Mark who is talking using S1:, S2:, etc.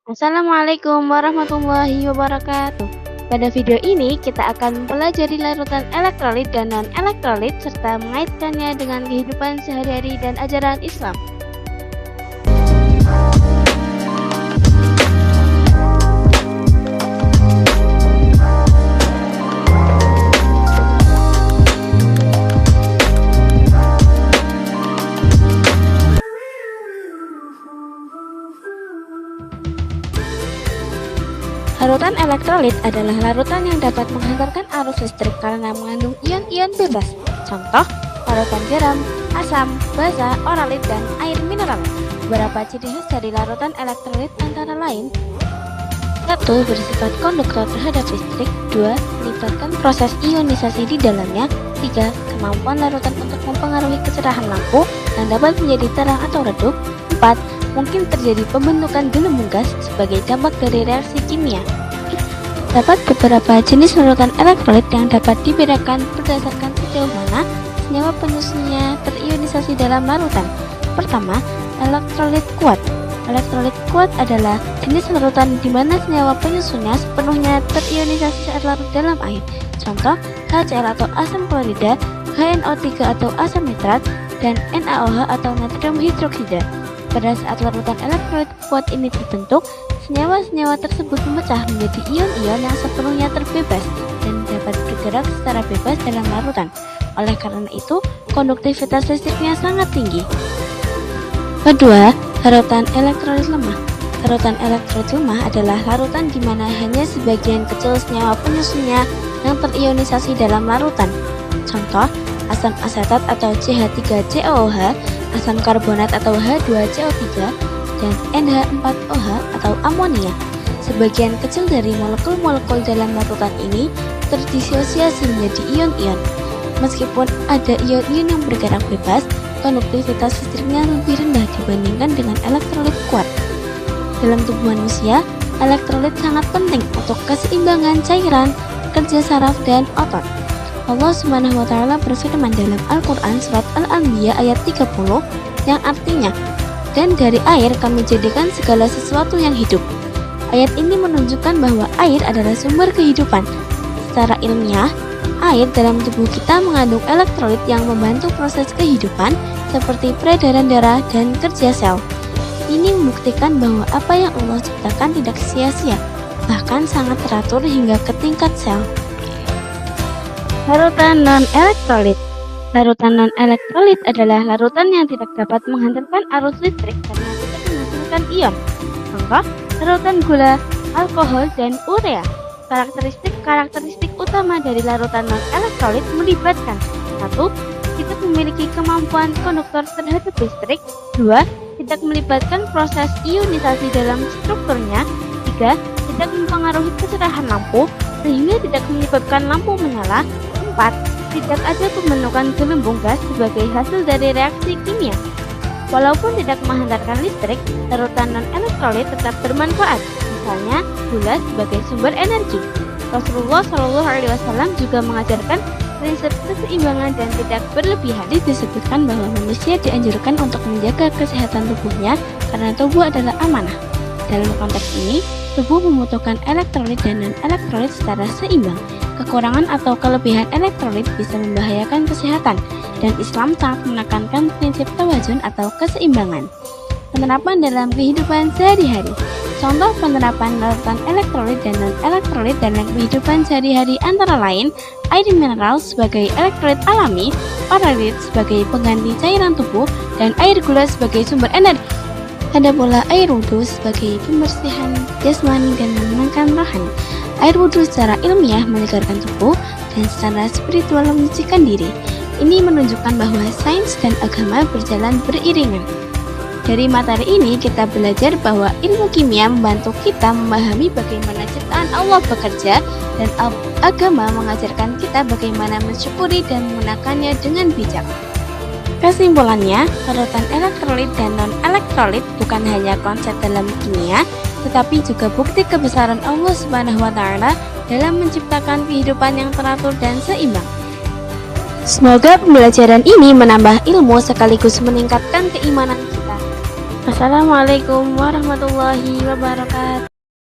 S1: Assalamualaikum warahmatullahi wabarakatuh. Pada video ini kita akan mempelajari larutan elektrolit dan non-elektrolit serta mengaitkannya dengan kehidupan sehari-hari dan ajaran Islam. Larutan elektrolit adalah larutan yang dapat menghantarkan arus listrik karena mengandung ion-ion bebas. Contoh, larutan garam, asam, basa, oralit, dan air mineral. Beberapa ciri khas dari larutan elektrolit antara lain: 1. Bersifat konduktor terhadap listrik. 2. Melibatkan proses ionisasi di dalamnya. 3. Kemampuan larutan untuk mempengaruhi kecerahan lampu yang dapat menjadi terang atau redup. 4. Mungkin terjadi pembentukan gelembung gas sebagai dampak dari reaksi kimia. Terdapat beberapa jenis larutan elektrolit yang dapat dibedakan berdasarkan sejauh mana senyawa penyusunnya terionisasi dalam larutan. Pertama, elektrolit kuat. Elektrolit kuat adalah jenis larutan di mana senyawa penyusunnya sepenuhnya terionisasi saat larut dalam air. Contoh, HCl atau asam klorida, HNO3 atau asam nitrat, dan NaOH atau natrium hidroksida. Pada saat larutan elektrolit kuat ini terbentuk, senyawa-senyawa tersebut memecah menjadi ion-ion yang sepenuhnya terbebas dan dapat bergerak secara bebas dalam larutan. Oleh karena itu, konduktivitas listriknya sangat tinggi. Kedua, larutan elektrolit lemah. Larutan elektrolit lemah adalah larutan di mana hanya sebagian kecil senyawa penyusunnya yang terionisasi dalam larutan. Contoh, asam asetat atau CH3COOH, asam karbonat atau H2CO3, dan NH4OH atau amonia. Sebagian kecil dari molekul-molekul dalam larutan ini terdisosiasi menjadi ion-ion. Meskipun ada ion-ion yang bergerak bebas, konduktivitas listriknya lebih rendah dibandingkan dengan elektrolit kuat. Dalam tubuh manusia, elektrolit sangat penting untuk keseimbangan cairan, kerja saraf, dan otot. Allah Subhanahu wa Ta'ala berfirman dalam Al-Quran surat Al-Anbiya ayat 30 yang artinya, "Dan dari air kami jadikan segala sesuatu yang hidup." Ayat ini menunjukkan bahwa air adalah sumber kehidupan. Secara ilmiah, air dalam tubuh kita mengandung elektrolit yang membantu proses kehidupan seperti peredaran darah dan kerja sel. Ini membuktikan bahwa apa yang Allah ciptakan tidak sia-sia, bahkan sangat teratur hingga ke tingkat sel. Larutan non-elektrolit. Larutan non-elektrolit adalah larutan yang tidak dapat menghantarkan arus listrik karena tidak menghasilkan ion. Contoh, larutan gula, alkohol, dan urea. Karakteristik utama dari larutan non-elektrolit melibatkan: 1. Tidak memiliki kemampuan konduktor terhadap listrik. 2. Tidak melibatkan proses ionisasi dalam strukturnya. 3. Tidak mempengaruhi kecerahan lampu sehingga tidak menyebabkan lampu menyala. 4. Tidak ada pembentukan gelembung gas sebagai hasil dari reaksi kimia. Walaupun tidak menghantarkan listrik, larutan non-elektrolit tetap bermanfaat, misalnya gula sebagai sumber energi. Rasulullah SAW juga mengajarkan prinsip keseimbangan dan tidak berlebihan. Disebutkan bahwa manusia dianjurkan untuk menjaga kesehatan tubuhnya karena tubuh adalah amanah. Dalam konteks ini, tubuh membutuhkan elektrolit dan non-elektrolit secara seimbang. Kekurangan atau kelebihan elektrolit bisa membahayakan kesehatan, dan Islam sangat menekankan prinsip tawazun atau keseimbangan. Penerapan dalam kehidupan sehari-hari. Contoh penerapan larutan elektrolit dan non-elektrolit dalam kehidupan sehari-hari antara lain: air mineral sebagai elektrolit alami, oralit sebagai pengganti cairan tubuh, dan air gula sebagai sumber energi. Ada pula air wudhu sebagai pembersihan jasmani dan menenangkan rohani. Air wudhu secara ilmiah menyegarkan tubuh dan secara spiritual menyucikan diri. Ini menunjukkan bahwa sains dan agama berjalan beriringan. Dari materi ini kita belajar bahwa ilmu kimia membantu kita memahami bagaimana ciptaan Allah bekerja, dan agama mengajarkan kita bagaimana mensyukuri dan menggunakannya dengan bijak. Kesimpulannya, larutan elektrolit dan non-elektrolit bukan hanya konsep dalam kimia, tetapi juga bukti kebesaran Allah Subhanahu wa Ta'ala dalam menciptakan kehidupan yang teratur dan seimbang. Semoga pembelajaran ini menambah ilmu sekaligus meningkatkan keimanan kita. Wassalamualaikum warahmatullahi wabarakatuh.